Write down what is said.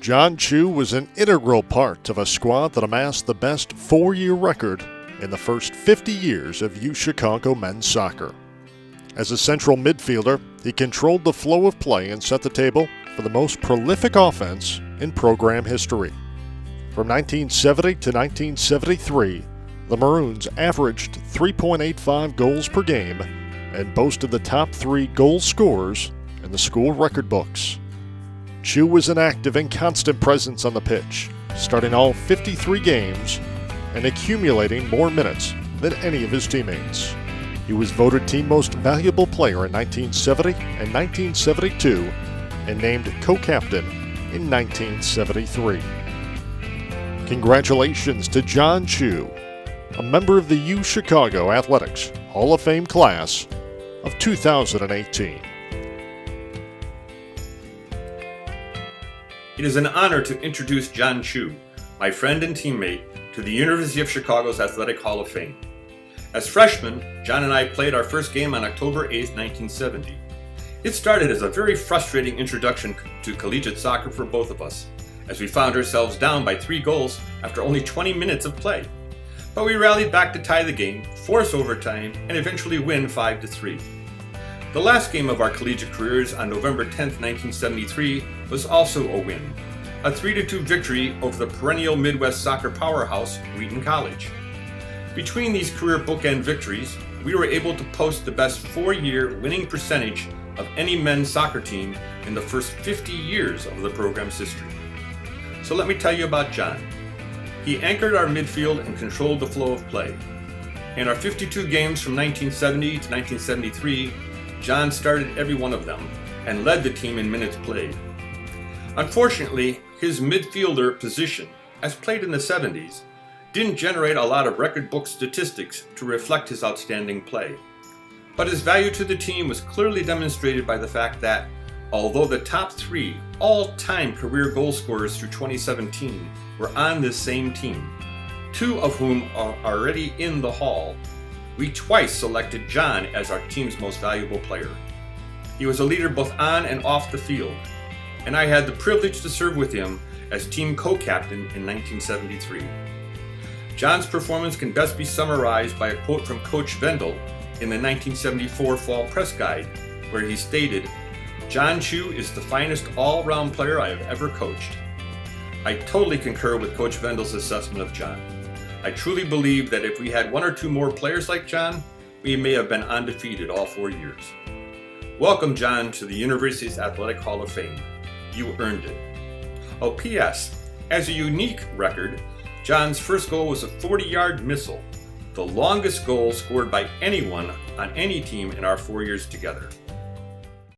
John Chu was an integral part of a squad that amassed the best four-year record in the first 50 years of UChicago men's soccer. As a central midfielder, he controlled the flow of play and set the table for the most prolific offense in program history. From 1970 to 1973, the Maroons averaged 3.85 goals per game and boasted the top 3 goal scorers in the school record books. Chu was an active and constant presence on the pitch, starting all 53 games and accumulating more minutes than any of his teammates. He was voted team most valuable player in 1970 and 1972 and named co-captain in 1973. Congratulations to John Chu, a member of the UChicago Athletics Hall of Fame class of 2018. It is an honor to introduce John Chu, my friend and teammate, to the University of Chicago's Athletic Hall of Fame. As freshmen, John and I played our first game on October 8, 1970. It started as a very frustrating introduction to collegiate soccer for both of us, as we found ourselves down by 3 goals after only 20 minutes of play. But we rallied back to tie the game, force overtime, and eventually win 5-3. The last game of our collegiate careers on November 10, 1973 was also a win, a 3-2 victory over the perennial Midwest soccer powerhouse, Wheaton College. Between these career bookend victories, we were able to post the best 4-year winning percentage of any men's soccer team in the first 50 years of the program's history. So let me tell you about John. He anchored our midfield and controlled the flow of play. In our 52 games from 1970 to 1973, John started every one of them and led the team in minutes played. Unfortunately, his midfielder position, as played in the 70s, didn't generate a lot of record book statistics to reflect his outstanding play. But his value to the team was clearly demonstrated by the fact that, although the top 3 all-time career goal scorers through 2017 were on this same team, 2 of whom are already in the Hall, we twice selected John as our team's most valuable player. He was a leader both on and off the field, and I had the privilege to serve with him as team co-captain in 1973. John's performance can best be summarized by a quote from Coach Vendel in the 1974 Fall Press Guide, where he stated, "John Chu is the finest all-round player I have ever coached." I totally concur with Coach Vendel's assessment of John. I truly believe that if we had 1 or 2 more players like John, we may have been undefeated all 4 years. Welcome, John, to the University's Athletic Hall of Fame. You earned it. Oh, P.S. As a unique record, John's first goal was a 40-yard missile, the longest goal scored by anyone on any team in our 4 years together.